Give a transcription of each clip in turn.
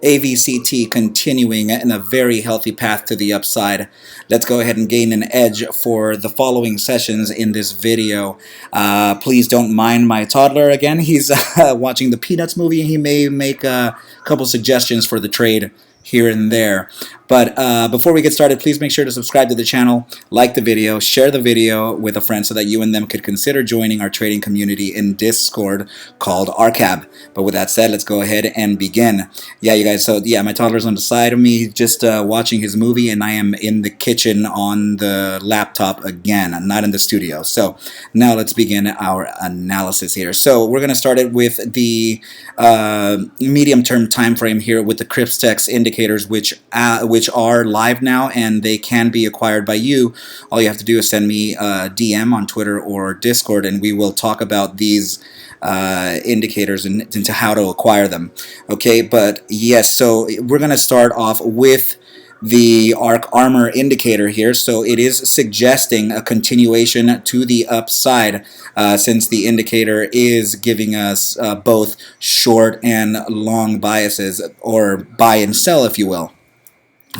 AVCT continuing in a very healthy path to the upside. Let's go ahead and gain an edge for the following sessions in this video. Please don't mind my toddler again. He's watching the Peanuts movie, and he may make a couple suggestions for the trade here and there. But before we get started, please make sure to subscribe to the channel, like the video, share the video with a friend so that you and them could consider joining our trading community in Discord called ARCa. But with that said, let's go ahead and begin. Yeah, you guys, so yeah, my toddler's on the side of me just watching his movie, and I am in the kitchen on the laptop again. I'm not in the studio. So now let's begin our analysis here. So we're going to start it with the medium-term time frame here with the Crypstex indicators, which are live now, and they can be acquired by you. All you have to do is send me a DM on Twitter or Discord, and we will talk about these indicators and into how to acquire them. Okay, but yes, so we're going to start off with the ARC armor indicator here. So it is suggesting a continuation to the upside since the indicator is giving us both short and long biases, or buy and sell, if you will.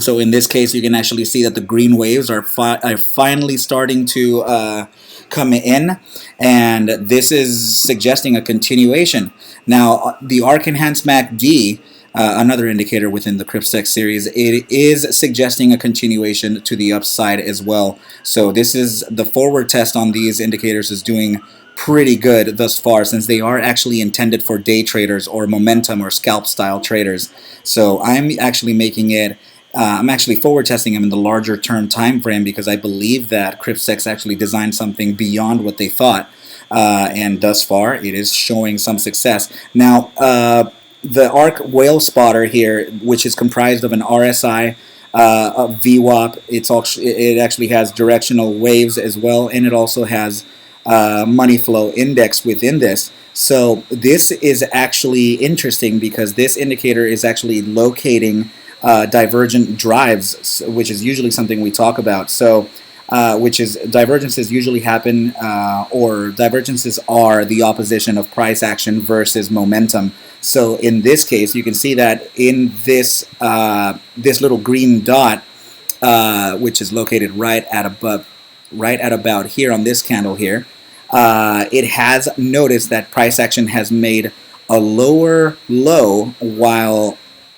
So in this case, you can actually see that the green waves are finally starting to come in, and this is suggesting a continuation. Now, the ARC Enhanced MACD, another indicator within the Crypstex series, it is suggesting a continuation to the upside as well. So this is the forward test on these indicators is doing pretty good thus far, since they are actually intended for day traders or momentum or scalp style traders. So I'm actually making it I'm actually forward testing them in the larger term time frame, because I believe that Crypstex actually designed something beyond what they thought, and thus far it is showing some success. Now, the ARC whale spotter here, which is comprised of an RSI, a VWAP, it actually has directional waves as well, and it also has money flow index within this. So this is actually interesting, because this indicator is actually locating divergent drives, which is usually something we talk about. So, divergences usually happen, or divergences are the opposition of price action versus momentum. So in this case, you can see that in this this little green dot, which is located right at about here on this candle here, it has noticed that price action has made a lower low while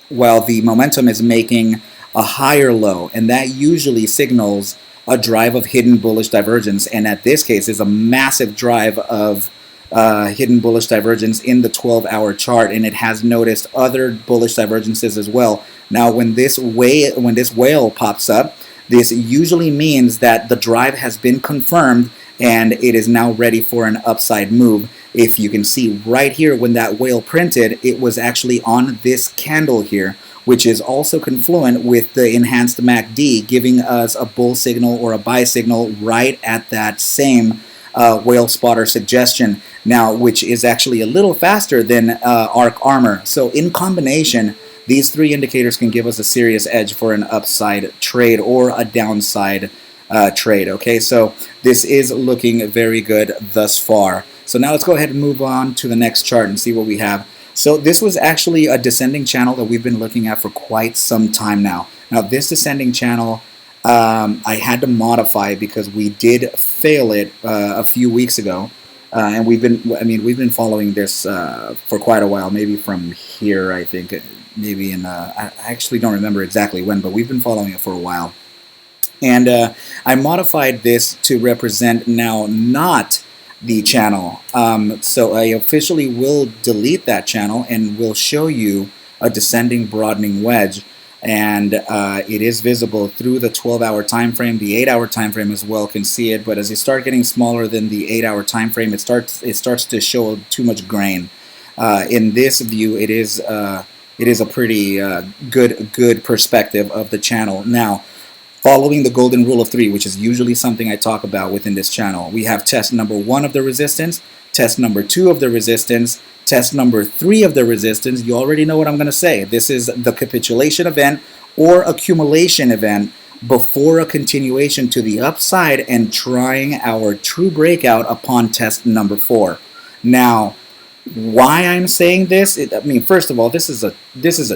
the momentum is making a higher low, and that usually signals a drive of hidden bullish divergence, and at this case is a massive drive of hidden bullish divergence in the 12-hour chart, and it has noticed other bullish divergences as well. Now when this whale pops up, this usually means that the drive has been confirmed and it is now ready for an upside move. If you can see right here, when that whale printed, it was actually on this candle here, which is also confluent with the enhanced MACD, giving us a bull signal or a buy signal right at that same whale spotter suggestion. Now, which is actually a little faster than ARC armor. So in combination, these three indicators can give us a serious edge for an upside trade or a downside trade. Okay, so this is looking very good thus far. So now let's go ahead and move on to the next chart and see what we have. So this was actually a descending channel that we've been looking at for quite some time now. Now this descending channel, I had to modify because we did fail it a few weeks ago, and we've been following this for quite a while. Maybe from here, I think, maybe in I actually don't remember exactly when, but we've been following it for a while. And I modified this to represent now not the channel. So I officially will delete that channel and will show you a descending broadening wedge, and it is visible through the 12-hour time frame. The 8-hour time frame as well can see it, but as you start getting smaller than the 8-hour time frame, it starts to show too much grain. In this view, it is a pretty good perspective of the channel. Now, following the golden rule of three, which is usually something I talk about within this channel, we have test number 1 of the resistance, test number 2 of the resistance, test number 3 of the resistance. You already know what I'm going to say. This is the capitulation event or accumulation event before a continuation to the upside and trying our true breakout upon test number 4. Now, Why I'm saying this? I mean, first of all, this is a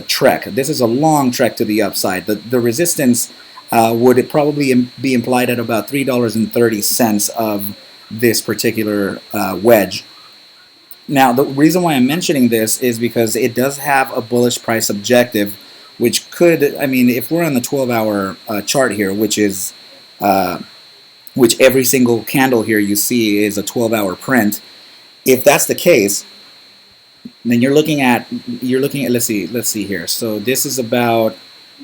trek. This is a long trek to the upside. The resistance would it probably be implied at about $3.30 of this particular wedge. Now, the reason why I'm mentioning this is because it does have a bullish price objective, which could, I mean, if we're on the 12-hour chart here, which every single candle here you see is a 12-hour print. If that's the case, then you're looking at let's see here. So this is about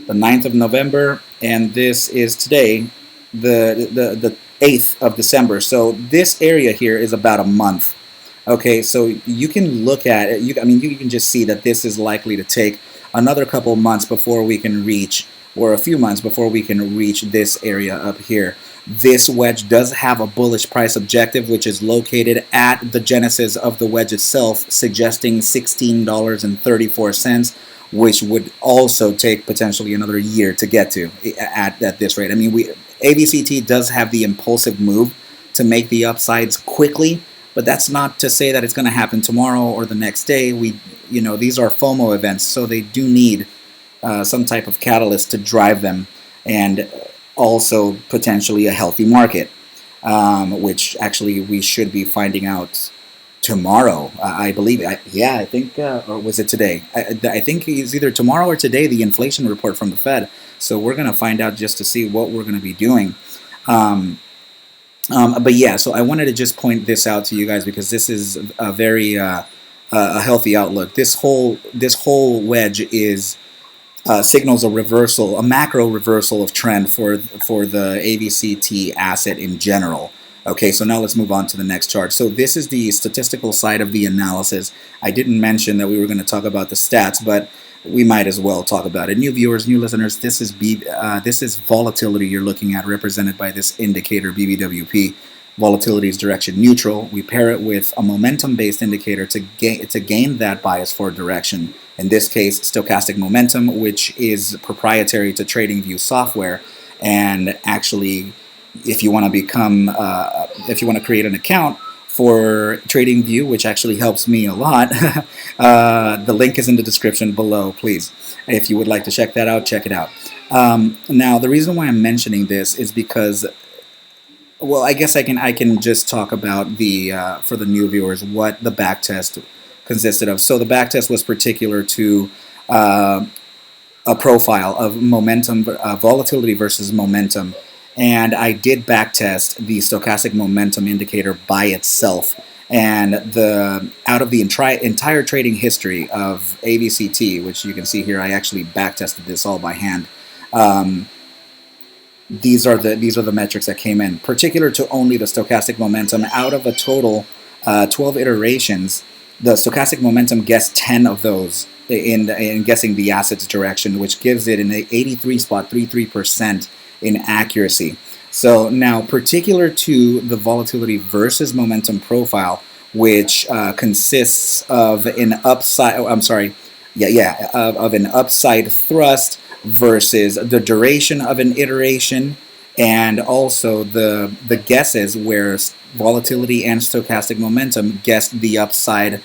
the 9th of November, and this is today, the 8th of December. So this area here is about a month. Okay, so you can look at it. I mean, you can just see that this is likely to take another couple months before we can reach, or a few months before we can reach this area up here. This wedge does have a bullish price objective, which is located at the genesis of the wedge itself, suggesting $16.34, which would also take potentially another year to get to at this rate. I mean, AVCT does have the impulsive move to make the upsides quickly, but that's not to say that it's going to happen tomorrow or the next day. These are FOMO events, so they do need some type of catalyst to drive them, and also potentially a healthy market, which actually we should be finding out tomorrow. I believe, I think, or was it today? I think it's either tomorrow or today, the inflation report from the Fed. So we're going to find out just to see what we're going to be doing. But yeah, so I wanted to just point this out to you guys because this is a very a healthy outlook. This whole wedge is signals a reversal, a macro reversal of trend for the AVCT asset in general. Okay, so now let's move on to the next chart. So this is the statistical side of the analysis. I didn't mention that we were going to talk about the stats, but we might as well talk about it. New viewers, new listeners, this is volatility you're looking at, represented by this indicator BBWP. Volatility is direction neutral. We pair it with a momentum-based indicator to gain that bias for direction. In this case, stochastic momentum, which is proprietary to TradingView software. And actually, if you want to create an account for TradingView, which actually helps me a lot, the link is in the description below, please. If you would like to check that out, check it out. Now, the reason why I'm mentioning this is because, well, I guess I can just talk about for the new viewers, what the backtest consisted of. So the backtest was particular to a profile of momentum, volatility versus momentum. And I did backtest the stochastic momentum indicator by itself. And out of the entire trading history of AVCT, which you can see here, I actually backtested this all by hand. These are the metrics that came in, particular to only the stochastic momentum. Out of a total 12 iterations, the stochastic momentum guessed 10 of those in guessing the asset's direction, which gives it an 83.33% in accuracy. So now, particular to the volatility versus momentum profile, which consists of an upside. Of an upside thrust versus the duration of an iteration, and also the guesses where volatility and stochastic momentum guessed the upside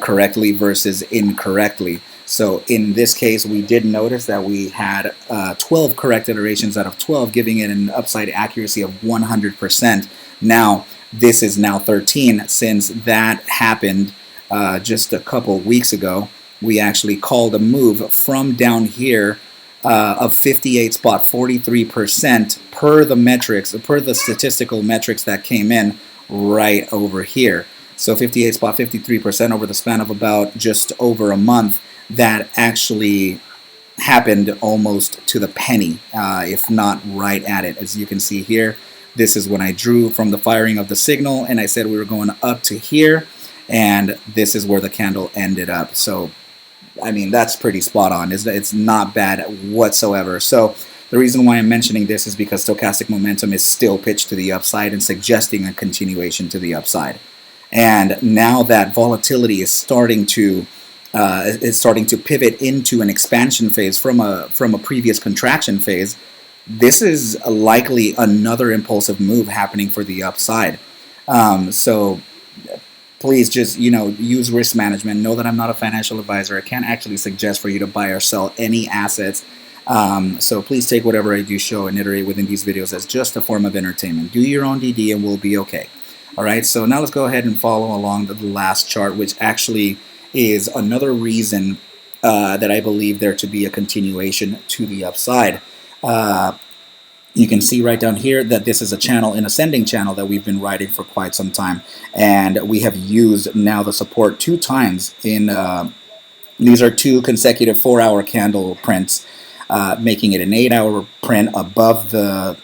correctly versus incorrectly. So in this case, we did notice that we had 12 correct iterations out of 12, giving it an upside accuracy of 100%. Now, this is now 13. Since that happened just a couple weeks ago, we actually called a move from down here of 58.43% per the statistical metrics that came in right over here. So 58.53% over the span of about just over a month. That actually happened almost to the penny, if not right at it. As you can see here, this is when I drew from the firing of the signal, and I said we were going up to here, and this is where the candle ended up. So, I mean, that's pretty spot on. It's not bad whatsoever. So the reason why I'm mentioning this is because stochastic momentum is still pitched to the upside and suggesting a continuation to the upside. And now that volatility is starting to pivot into an expansion phase from a previous contraction phase, this is likely another impulsive move happening for the upside. So please just, use risk management. Know that I'm not a financial advisor. I can't actually suggest for you to buy or sell any assets. So please take whatever I do show and iterate within these videos as just a form of entertainment. Do your own DD and we'll be okay. All right, so now let's go ahead and follow along the last chart, which actually is another reason that I believe there to be a continuation to the upside. You can see right down here that this is a channel, an ascending channel that we've been riding for quite some time, and we have used now the support 2 times in these are 2 consecutive 4-hour candle prints, making it an 8-hour print above the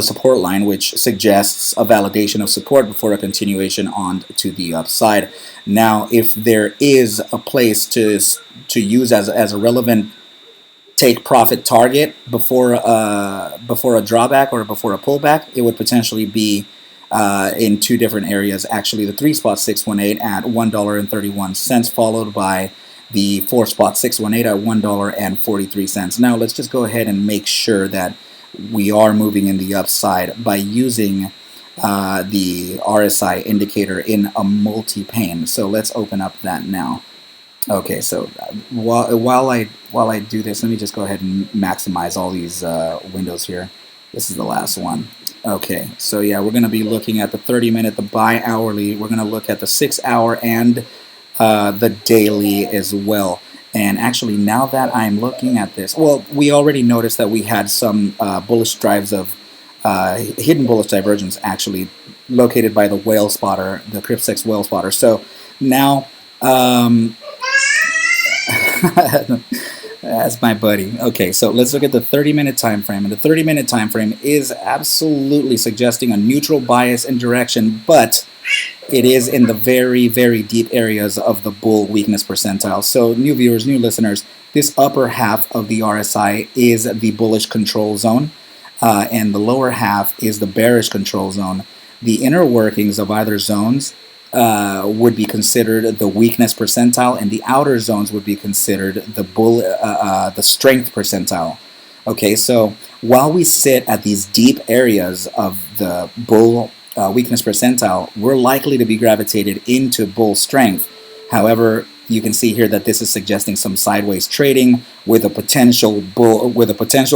support line, which suggests a validation of support before a continuation on to the upside. Now, if there is a place to use as a relevant take profit target before a drawback or before a pullback, it would potentially be in 2 different areas. Actually, the 3 spot 618 at $1.31, followed by the 4 spot 618 at $1.43. Now let's just go ahead and make sure that we are moving in the upside by using the RSI indicator in a multi-pane. So let's open up that now. Okay, so while I do this, let me just go ahead and maximize all these windows here. This is the last one. Okay, so yeah, we're going to be looking at the 30-minute, the bi-hourly. We're going to look at the 6-hour and the daily as well. And actually, now that I'm looking at this, well, we already noticed that we had some bullish drives of hidden bullish divergence actually located by the whale spotter, the Crypstex whale spotter. So now, that's my buddy. Okay, so let's look at the 30-minute time frame. And the 30-minute time frame is absolutely suggesting a neutral bias in direction, but it is in the very, very deep areas of the bull weakness percentile. So new viewers, new listeners, this upper half of the RSI is the bullish control zone, and the lower half is the bearish control zone. The inner workings of either zones would be considered the weakness percentile, and the outer zones would be considered the strength percentile. Okay, so while we sit at these deep areas of the bull weakness percentile, we're likely to be gravitated into bull strength. However, you can see here that this is suggesting some sideways trading with a potential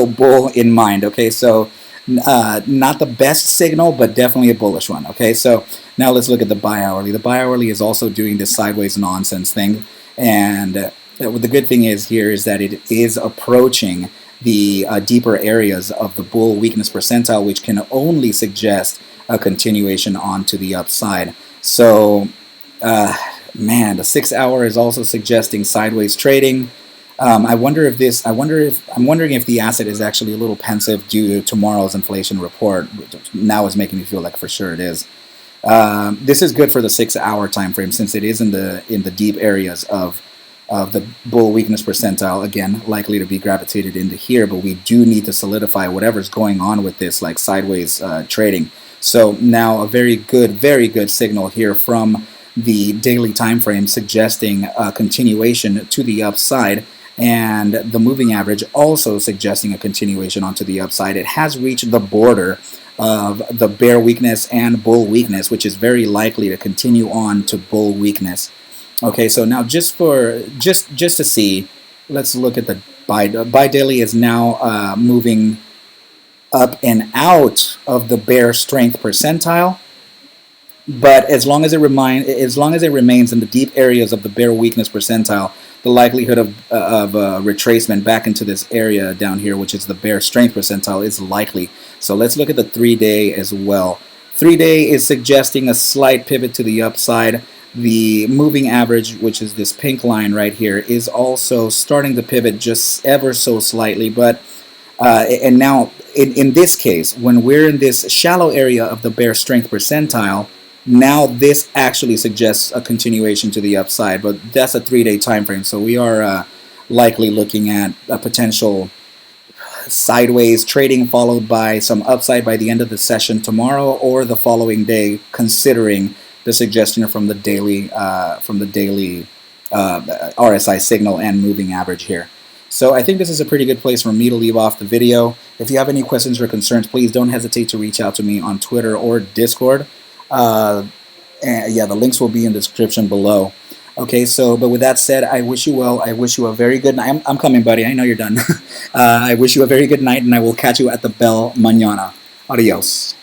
bull in mind. Okay, so not the best signal, but definitely a bullish one. Okay, so now let's look at the bi-hourly. The bi-hourly is also doing this sideways nonsense thing, and the good thing is here is that it is approaching the deeper areas of the bull weakness percentile, which can only suggest a continuation on to the upside. So, man, the 6-hour is also suggesting sideways trading. I'm wondering if the asset is actually a little pensive due to tomorrow's inflation report. Which now is making me feel like for sure it is. This is good for the 6-hour time frame since it is in the deep areas of the bull weakness percentile. Again, likely to be gravitated into here, but we do need to solidify whatever's going on with this, like sideways trading. So now a very good signal here from the daily time frame suggesting a continuation to the upside, and the moving average also suggesting a continuation onto the upside. It has reached the border of the bear weakness and bull weakness, which is very likely to continue on to bull weakness. Okay, so now just to see, let's look at the buy daily is now moving up and out of the bear strength percentile, but as long as it remains in the deep areas of the bear weakness percentile, the likelihood of retracement back into this area down here, which is the bear strength percentile, is likely. So let's look at the 3-day as well. 3-day is suggesting a slight pivot to the upside. The moving average, which is this pink line right here, is also starting to pivot just ever so slightly, but and now in this case, when we're in this shallow area of the bear strength percentile, now this actually suggests a continuation to the upside, but that's a 3-day time frame, so we are likely looking at a potential sideways trading followed by some upside by the end of the session tomorrow or the following day, considering the suggestion from the daily RSI signal and moving average here. So I think this is a pretty good place for me to leave off the video. If you have any questions or concerns, please don't hesitate to reach out to me on Twitter or Discord. And yeah, the links will be in the description below. Okay, so, but with that said, I wish you well. I wish you a very good night. I'm coming, buddy. I know you're done. I wish you a very good night, and I will catch you at the bell mañana. Adios.